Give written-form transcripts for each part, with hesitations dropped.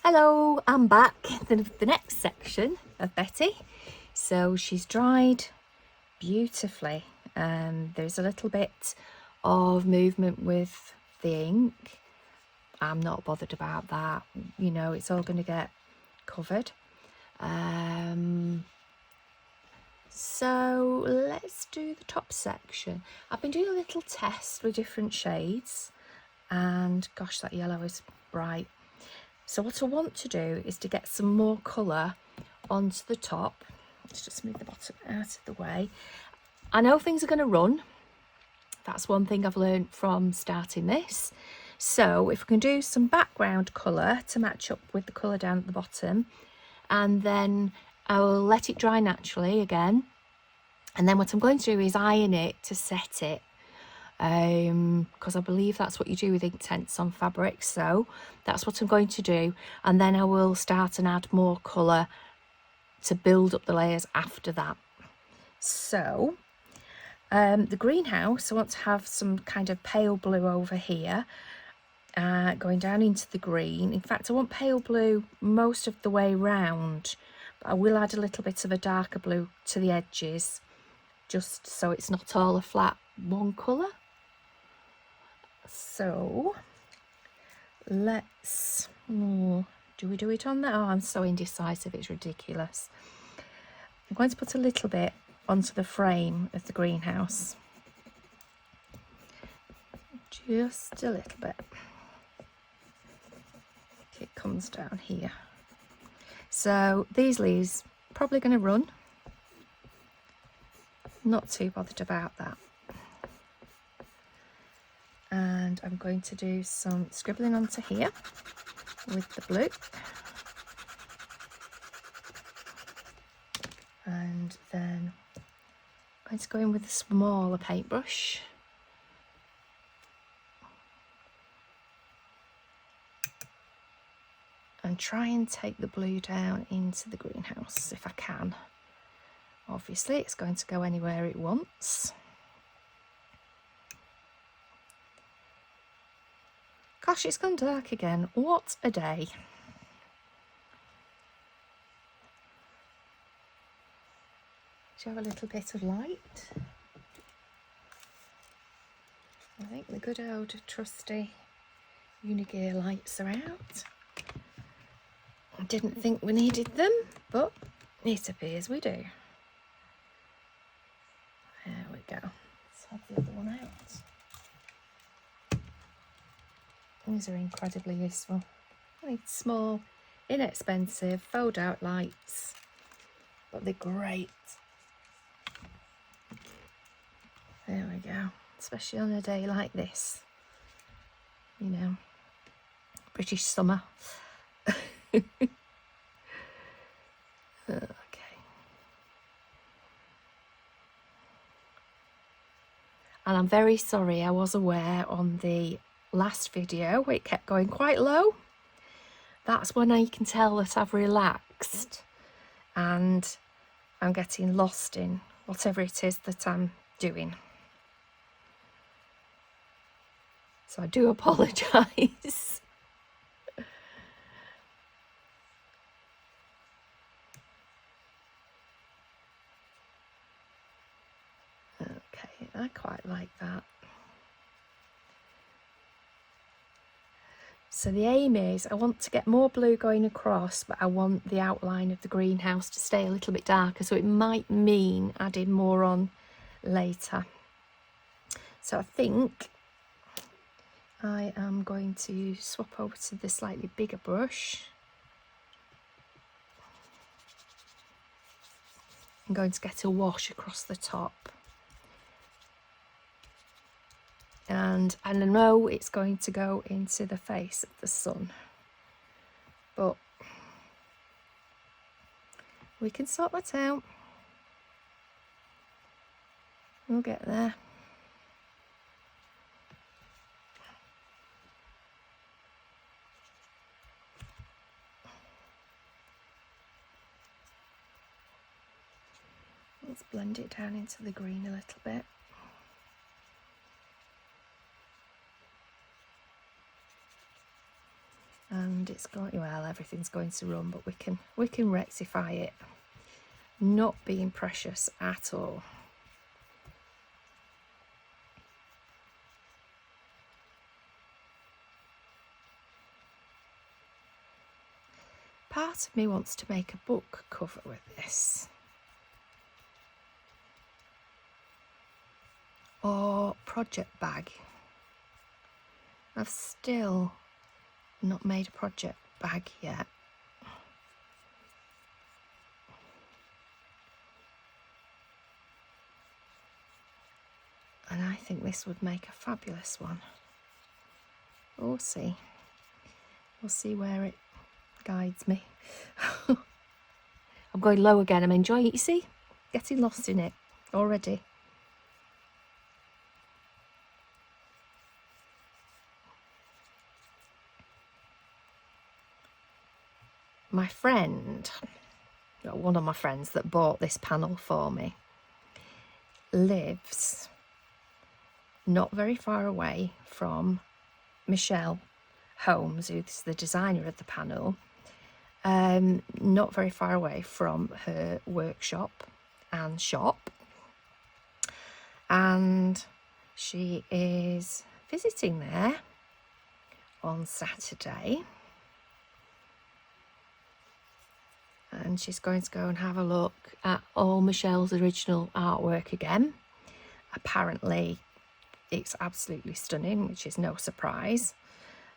Hello, I'm back. The next section of Betty. So she's dried beautifully. There's a little bit of movement with the ink. I'm not bothered about that. You know, it's all going to get covered. So let's do the top section. I've been doing a little test with different shades, and gosh, that yellow is bright. So what I want to do is to get some more colour onto the top. Let's just move the bottom out of the way. I know things are going to run. That's one thing I've learned from starting this. So if we can do some background colour to match up with the colour down at the bottom, and then I'll let it dry naturally again. And then what I'm going to do is iron it to set it. Because I believe that's what you do with Inktense on fabric, so that's what I'm going to do, and then I will start and add more colour to build up the layers after that. So the greenhouse, I want to have some kind of pale blue over here, going down into the green. In fact, I want pale blue most of the way round, but I will add a little bit of a darker blue to the edges, just so it's not all a flat one colour. So let's, do we do it on there? Oh, I'm so indecisive, it's ridiculous. I'm going to put a little bit onto the frame of the greenhouse. Just a little bit. It comes down here. So these leaves probably going to run. Not too bothered about that. And I'm going to do some scribbling onto here with the blue. And then I'm going to go in with a smaller paintbrush. And try and take the blue down into the greenhouse if I can. Obviously, it's going to go anywhere it wants. Gosh, it's gone dark again. What a day. Do you have a little bit of light? I think the good old trusty Unigear lights are out. I didn't think we needed them, but it appears we do. There we go. Let's have the other one out. These are incredibly useful. I need small, inexpensive, fold out lights, but they're great. There we go. Especially on a day like this. You know, British summer. Okay. And I'm very sorry, I was aware on the last video it kept going quite low. That's when I can tell that I've relaxed and I'm getting lost in whatever it is that I'm doing. So I do apologise. Okay, I quite like that. So the aim is I want to get more blue going across, but I want the outline of the greenhouse to stay a little bit darker, so it might mean adding more on later. So I think I am going to swap over to the slightly bigger brush. I'm going to get a wash across the top. And I know it's going to go into the face of the sun, but we can sort that out. We'll get there. Let's blend it down into the green a little bit. And and it's going, well, everything's going to run, but we can rectify it. Not being precious at all. Part of me wants to make a book cover with this, or project bag. I've still not made a project bag yet. And I think this would make a fabulous one. We'll see. We'll see where it guides me. I'm going low again. I'm enjoying it. You see? Getting lost in it already. My friend, one of my friends that bought this panel for me, lives not very far away from Michelle Holmes, who's the designer of the panel, not very far away from her workshop and shop, and she is visiting there on Saturday, and she's going to go and have a look at all Michelle's original artwork again. Apparently it's absolutely stunning, which is no surprise.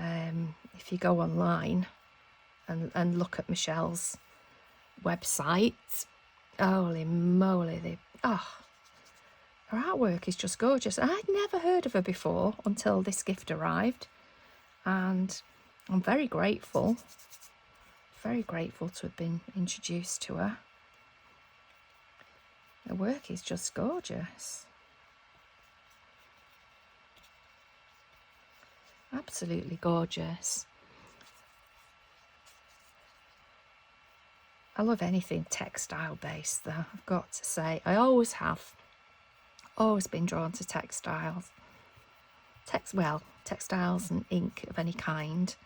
If you go online and look at Michelle's website, holy moly, her artwork is just gorgeous. I'd never heard of her before until this gift arrived, and I'm very grateful to have been introduced to her. Her work is just gorgeous. Absolutely gorgeous. I love anything textile based though, I've got to say. I always have. Always been drawn to textiles. Textiles and ink of any kind.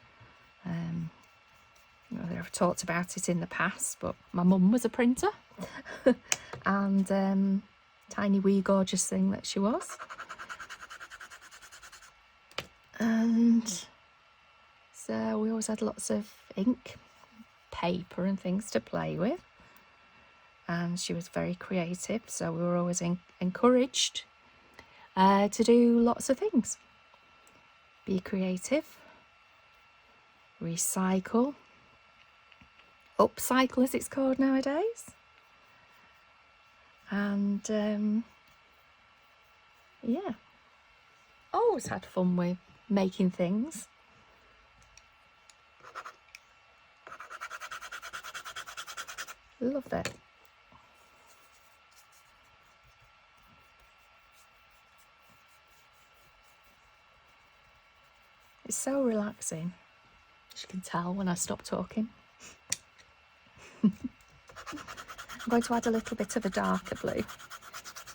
I've talked about it in the past, but my mum was a printer. And tiny wee gorgeous thing that she was. And so we always had lots of ink, paper and things to play with, and she was very creative, so we were always encouraged to do lots of things. Be creative, recycle, upcycle as it's called nowadays, and yeah, always had fun with making things. Love it. It's so relaxing, as you can tell when I stop talking. I'm going to add a little bit of a darker blue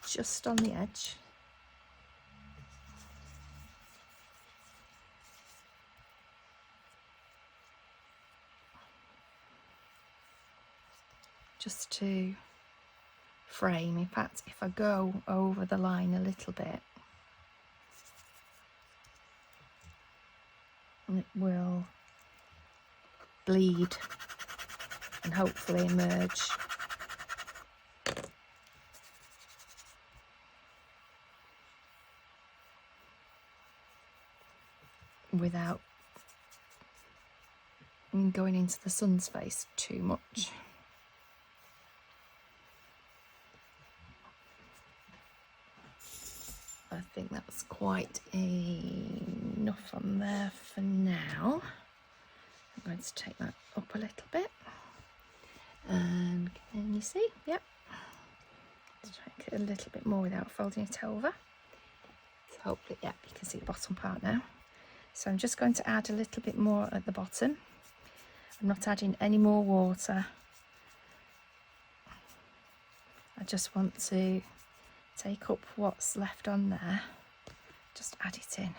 just on the edge. Just to frame. In fact, if I go over the line a little bit, it will bleed and hopefully emerge without going into the sun's face too much. I think that's quite enough on there for now. I'm going to take that up a little bit. And can you see? Yep. Take it a little bit more without folding it over. So hopefully, yeah, you can see the bottom part now. So I'm just going to add a little bit more at the bottom. I'm not adding any more water. I just want to take up what's left on there, just add it in.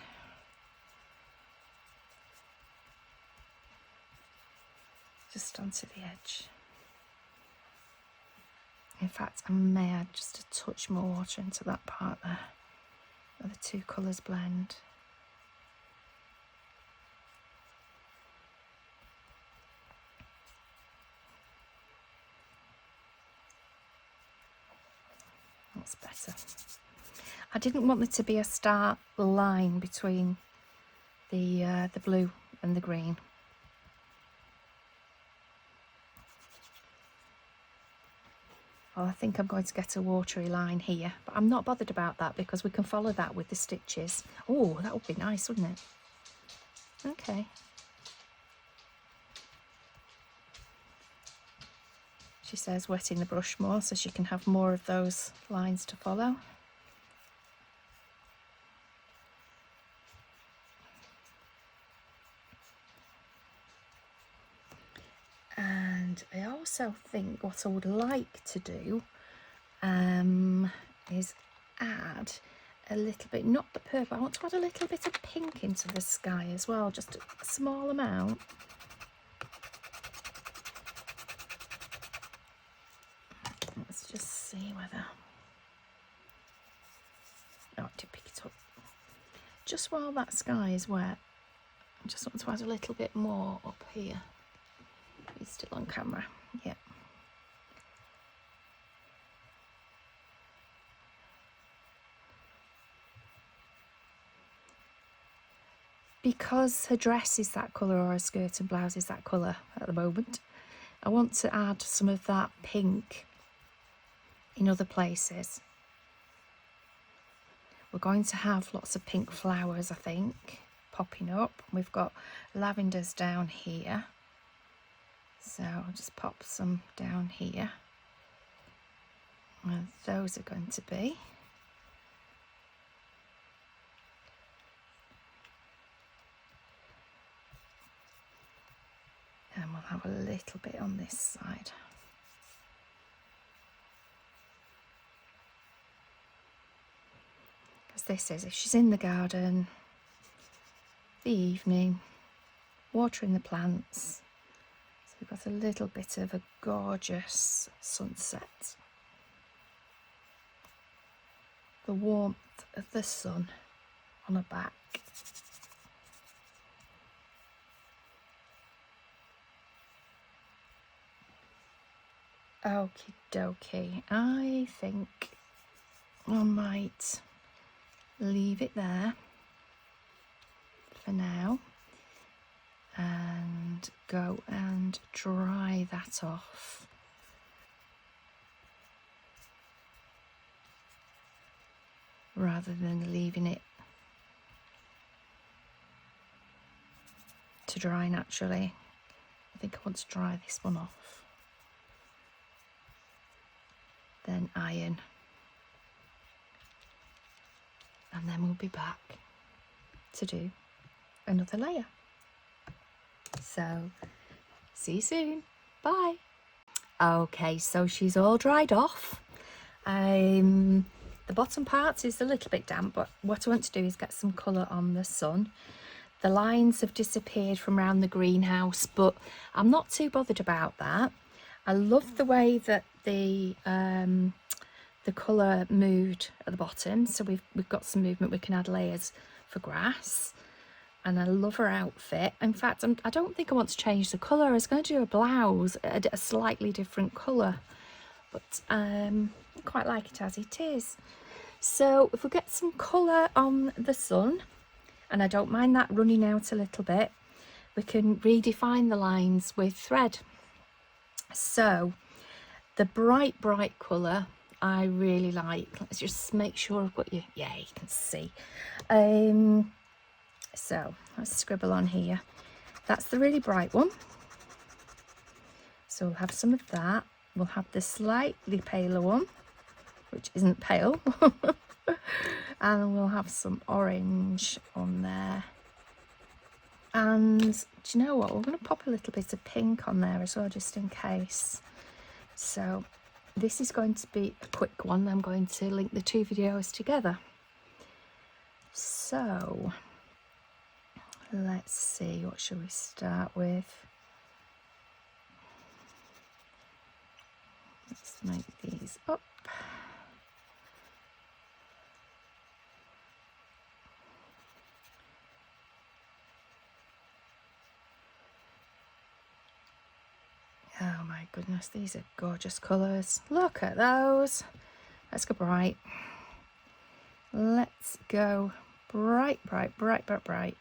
just onto the edge. In fact, I may add just a touch more water into that part there, where the two colours blend. That's better. I didn't want there to be a stark line between the blue and the green. Well, I think I'm going to get a watery line here, but I'm not bothered about that because we can follow that with the stitches. Oh, that would be nice, wouldn't it? Okay. She says wetting the brush more so she can have more of those lines to follow. And I also think what I would like to do is add a little bit, not the purple, I want to add a little bit of pink into the sky as well, just a small amount. Let's just see whether, oh, I did pick it up. Just while that sky is wet, I just want to add a little bit more up here. It's still on camera, yeah. Because her dress is that colour, or her skirt and blouse is that colour at the moment, I want to add some of that pink in other places. We're going to have lots of pink flowers, I think, popping up. We've got lavenders down here. So I'll just pop some down here. And those are going to be. And we'll have a little bit on this side. Because this is, if she's in the garden, the evening, watering the plants. So we've got a little bit of a gorgeous sunset. The warmth of the sun on her back. Okie dokie, I think I might leave it there for now and go and dry that off. Rather than leaving it to dry naturally. I think I want to dry this one off. Then iron. And then we'll be back to do another layer. So, see you soon. Bye. Okay, so she's all dried off. The bottom part is a little bit damp, but what I want to do is get some colour on the sun. The lines have disappeared from around the greenhouse, but I'm not too bothered about that. I love the way that the colour moved at the bottom, so we've got some movement. We can add layers for grass, and I love her outfit. In fact, I don't think I want to change the colour. I was going to do a blouse, a slightly different colour, but I quite like it as it is. So if we get some colour on the sun, and I don't mind that running out a little bit, we can redefine the lines with thread. So the bright colour I really like. Let's just make sure I've got you. Yeah, you can see. So let's scribble on here. That's the really bright one. So we'll have some of that. We'll have the slightly paler one, which isn't pale. And we'll have some orange on there. And do you know what? We're going to pop a little bit of pink on there as well, just in case. So this is going to be a quick one. I'm going to link the two videos together. So let's see, what shall we start with? Let's make these up. Oh my goodness, these are gorgeous colours. Look at those. Let's go bright. Let's go bright, bright, bright, bright, bright.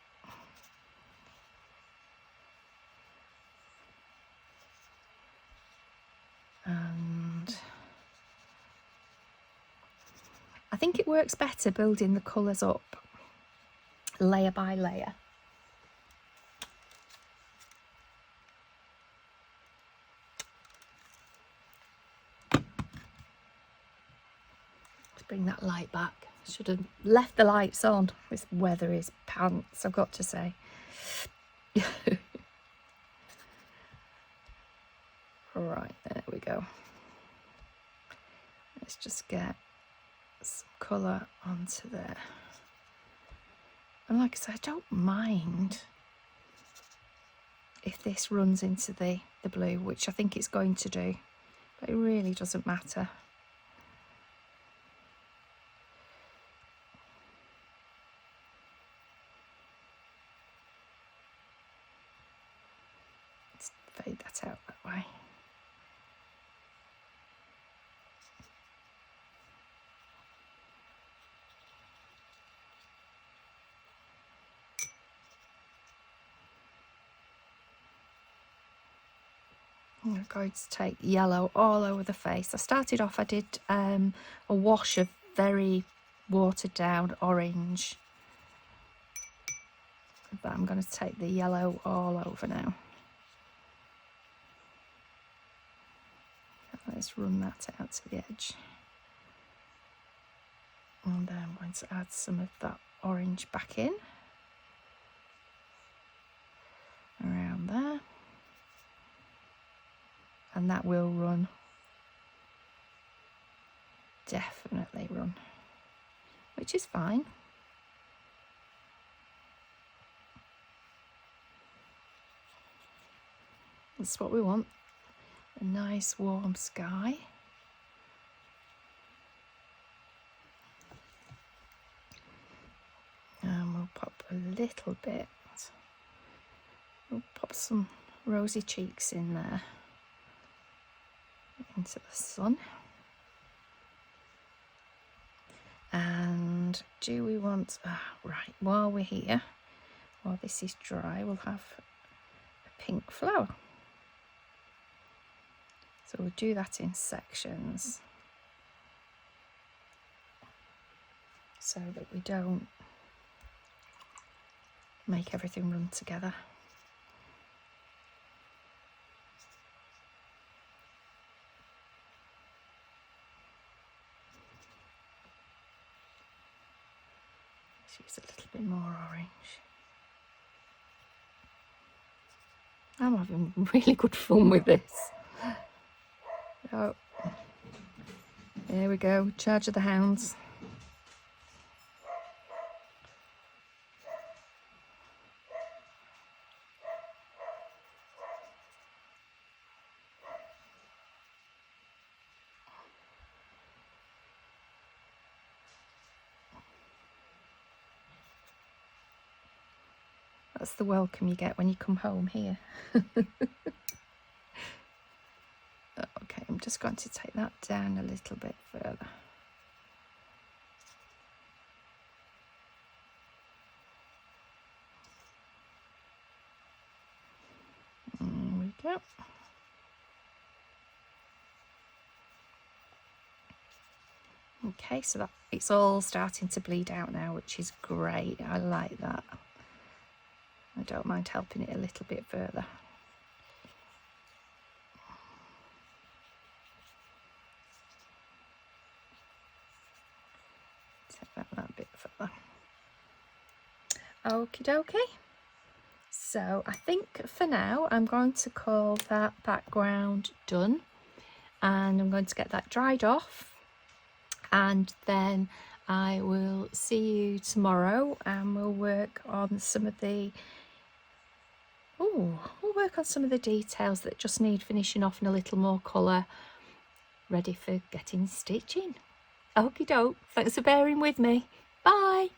And I think it works better building the colours up layer by layer. Let's bring that light back. Should have left the lights on. This weather is pants, I've got to say. Right, there we go. Let's just get some colour onto there. And like I said, I don't mind if this runs into the blue, which I think it's going to do, but it really doesn't matter. Let's fade that out that way. I'm going to take yellow all over the face. I started off, I did a wash of very watered down orange, but I'm going to take the yellow all over now. Let's run that out to the edge. And then I'm going to add some of that orange back in. Around there. And that will run. Definitely run. Which is fine. That's what we want. A nice warm sky. And we'll pop a little bit. We'll pop some rosy cheeks in there. Into the sun. And do we want, right, while we're here, while this is dry, we'll have a pink flower. So we'll do that in sections so that we don't make everything run together. Let's use a little bit more orange. I'm having really good fun with this. Oh, there we go, Charge of the Hounds. That's the welcome you get when you come home here. Okay, I'm just going to take that down a little bit further. There we go. Okay, so that it's all starting to bleed out now, which is great. I like that. I don't mind helping it a little bit further. Take that bit further. Okie dokie. So I think for now I'm going to call that background done, and I'm going to get that dried off, and then I will see you tomorrow and we'll work on some of the details that just need finishing off in a little more colour. ready for getting stitching. Okie doke, thanks for bearing with me. Bye.